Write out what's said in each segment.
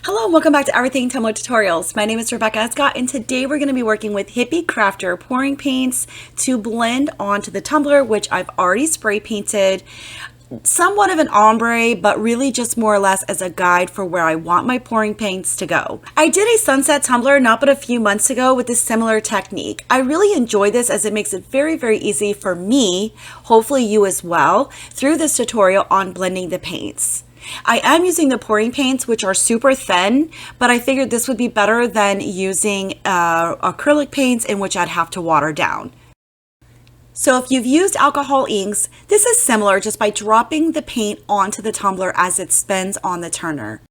Hello and welcome back to Everything Tumbler Tutorials. My name is Rebecca Escott and today we're going to be working with Hippie Crafter pouring paints to blend onto the tumbler, which I've already spray painted. Somewhat of an ombre, but really just more or less as a guide for where I want my pouring paints to go. I did a sunset tumbler not but a few months ago with a similar technique. I really enjoy this as it makes it very, very easy for me, hopefully you as well, through this tutorial on blending the paints. I am using the pouring paints, which are super thin, but I figured this would be better than using acrylic paints in which I'd have to water down. So if you've used alcohol inks, this is similar just by dropping the paint onto the tumbler as it spins on the turner.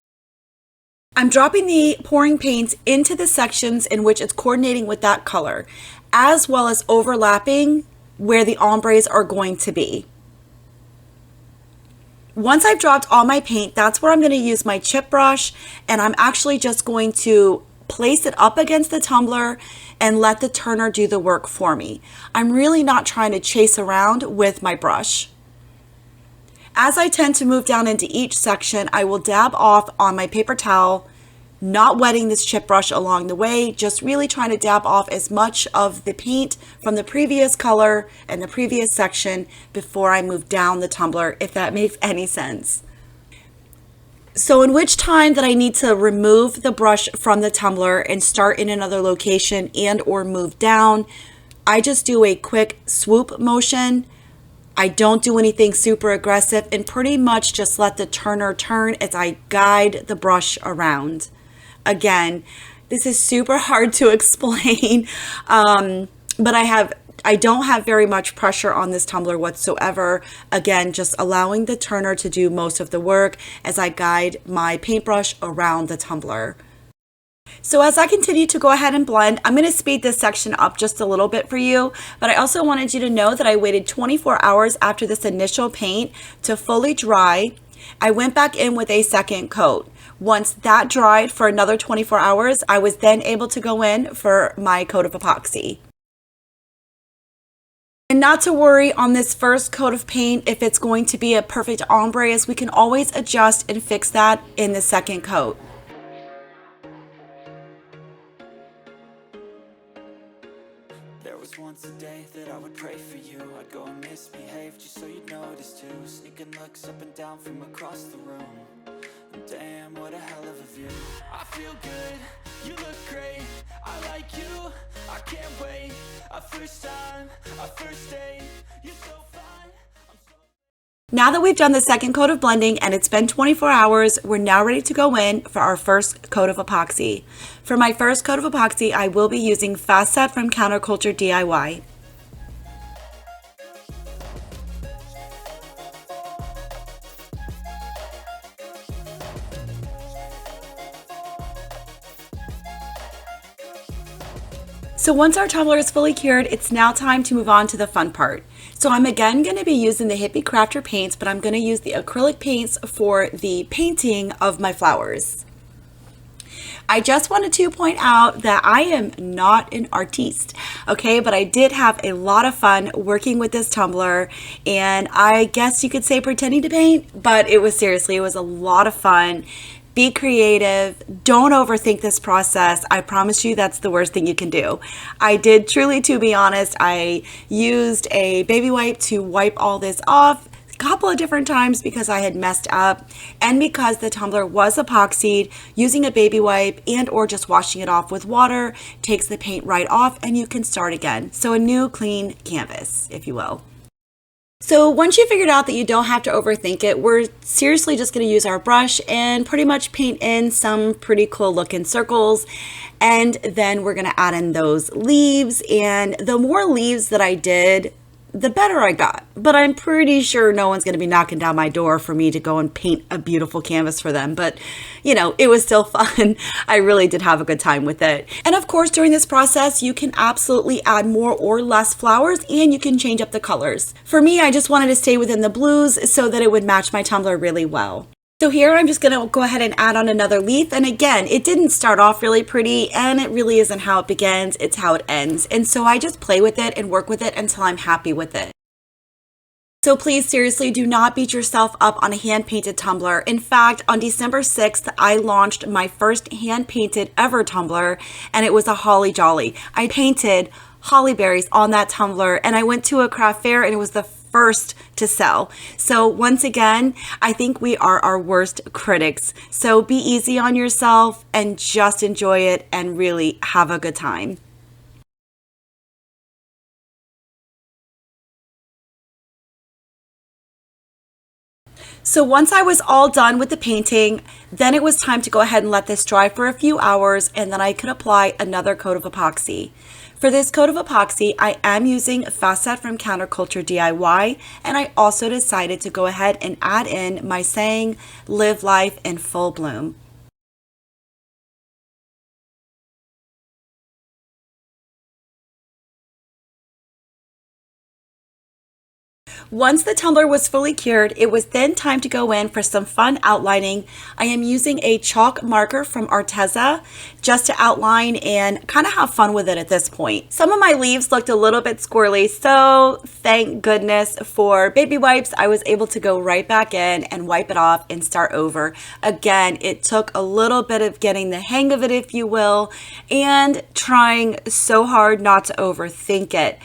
I'm dropping the pouring paints into the sections in which it's coordinating with that color, as well as overlapping where the ombres are going to be. Once I've dropped all my paint, that's where I'm going to use my chip brush, and I'm actually just going to place it up against the tumbler and let the turner do the work for me. I'm really not trying to chase around with my brush. As I tend to move down into each section, I will dab off on my paper towel, not wetting this chip brush along the way, just really trying to dab off as much of the paint from the previous color and the previous section before I move down the tumbler, if that makes any sense. So in which time that I need to remove the brush from the tumbler and start in another location and or move down, I just do a quick swoop motion. I don't do anything super aggressive and pretty much just let the turner turn as I guide the brush around. Again, this is super hard to explain, but I don't have very much pressure on this tumbler whatsoever. Again, just allowing the turner to do most of the work as I guide my paintbrush around the tumbler. So as I continue to go ahead and blend, I'm going to speed this section up just a little bit for you, but I also wanted you to know that I waited 24 hours after this initial paint to fully dry. I went back in with a second coat. Once that dried for another 24 hours, I was then able to go in for my coat of epoxy. And not to worry on this first coat of paint if it's going to be a perfect ombre, as we can always adjust and fix that in the second coat. There was once a day that I would pray for you. I'd go and misbehave just so you'd notice too. Sneaking looks up and down from across the room. Damn, what a hell of a view. I feel good, you look great, I like you, I can't wait. A first time, a first date, you're so fine. Now that we've done the second coat of blending and it's been 24 hours, we're now ready to go in for our first coat of epoxy. For my first coat of epoxy, I will be using Fast Set from Counterculture DIY. So once our tumbler is fully cured, it's now time to move on to the fun part. So I'm again going to be using the Hippie Crafter paints, but I'm going to use the acrylic paints for the painting of my flowers. I just wanted to point out that I am not an artiste, okay, but I did have a lot of fun working with this tumbler, and I guess you could say pretending to paint, but it was a lot of fun. Be creative. Don't overthink this process. I promise you that's the worst thing you can do. I did truly, to be honest, I used a baby wipe to wipe all this off a couple of different times because I had messed up, and because the tumbler was epoxied, using a baby wipe and or just washing it off with water takes the paint right off and you can start again. So a new clean canvas, if you will. So once you figured out that you don't have to overthink it, we're seriously just going to use our brush and pretty much paint in some pretty cool looking circles. And then we're going to add in those leaves. And the more leaves that I did, the better I got. But I'm pretty sure no one's going to be knocking down my door for me to go and paint a beautiful canvas for them. But, you know, it was still fun. I really did have a good time with it. And of course, during this process, you can absolutely add more or less flowers and you can change up the colors. For me, I just wanted to stay within the blues so that it would match my tumbler really well. So here I'm just going to go ahead and add on another leaf. And again, it didn't start off really pretty, and it really isn't how it begins, it's how it ends. And so I just play with it and work with it until I'm happy with it. So please seriously do not beat yourself up on a hand painted tumbler. In fact, on December 6th, I launched my first hand painted ever tumbler, and it was a holly jolly. I painted holly berries on that tumbler, and I went to a craft fair and it was the first to sell. So once again, I think we are our worst critics. So be easy on yourself and just enjoy it and really have a good time. So once I was all done with the painting, then it was time to go ahead and let this dry for a few hours, and then I could apply another coat of epoxy. For this coat of epoxy, I am using Fast Set from Counterculture DIY, and I also decided to go ahead and add in my saying, "Live life in full bloom." Once the tumbler was fully cured, it was then time to go in for some fun outlining. I am using a chalk marker from Arteza just to outline and kind of have fun with it at this point. Some of my leaves looked a little bit squirrely, so thank goodness for baby wipes. I was able to go right back in and wipe it off and start over. Again, it took a little bit of getting the hang of it, if you will, and trying so hard not to overthink it.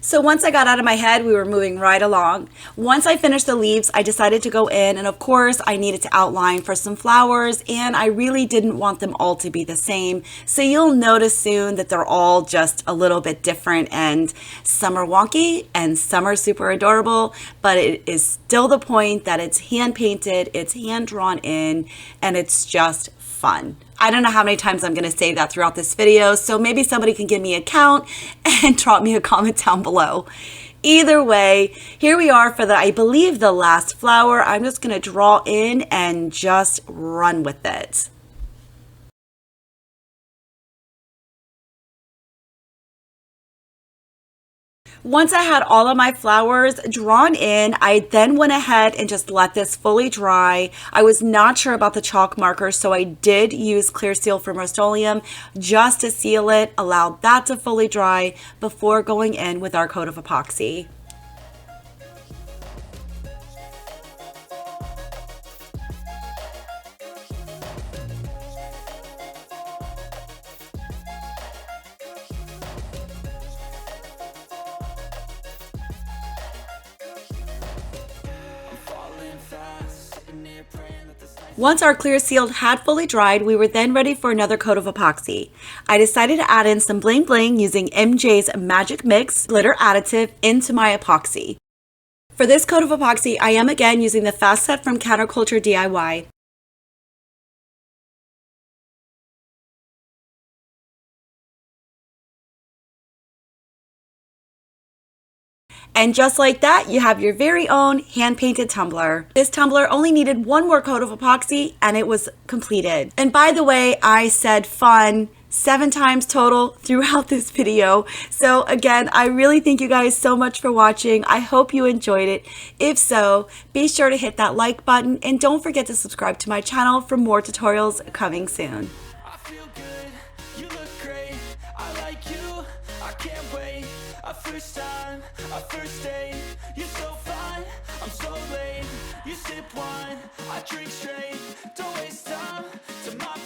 So once I got out of my head, we were moving right along. Once I finished the leaves, I decided to go in, and of course I needed to outline for some flowers, and I really didn't want them all to be the same. So you'll notice soon that they're all just a little bit different, and some are wonky and some are super adorable, but it is still the point that it's hand painted, it's hand drawn in, and it's just fun. I don't know how many times I'm going to say that throughout this video, so maybe somebody can give me a count and drop me a comment down below. Either way, here we are for I believe the last flower. I'm just going to draw in and just run with it. Once I had all of my flowers drawn in, I then went ahead and just let this fully dry. I was not sure about the chalk marker, so I did use Clear Seal from Rust-Oleum just to seal it, allow that to fully dry before going in with our coat of epoxy. Once our clear seal had fully dried, we were then ready for another coat of epoxy. I decided to add in some bling bling using MJ's Magic Mix glitter additive into my epoxy. For this coat of epoxy, I am again using the Fast Set from Counterculture DIY. And just like that, you have your very own hand-painted tumbler. This tumbler only needed one more coat of epoxy and it was completed. And by the way, I said fun 7 times total throughout this video. So again, I really thank you guys so much for watching. I hope you enjoyed it. If so, be sure to hit that like button and don't forget to subscribe to my channel for more tutorials coming soon. I feel good, you look great, I like you, I can't wait. A first time, a first date, you're so fine, I'm so late. You sip wine, I drink straight, don't waste time to my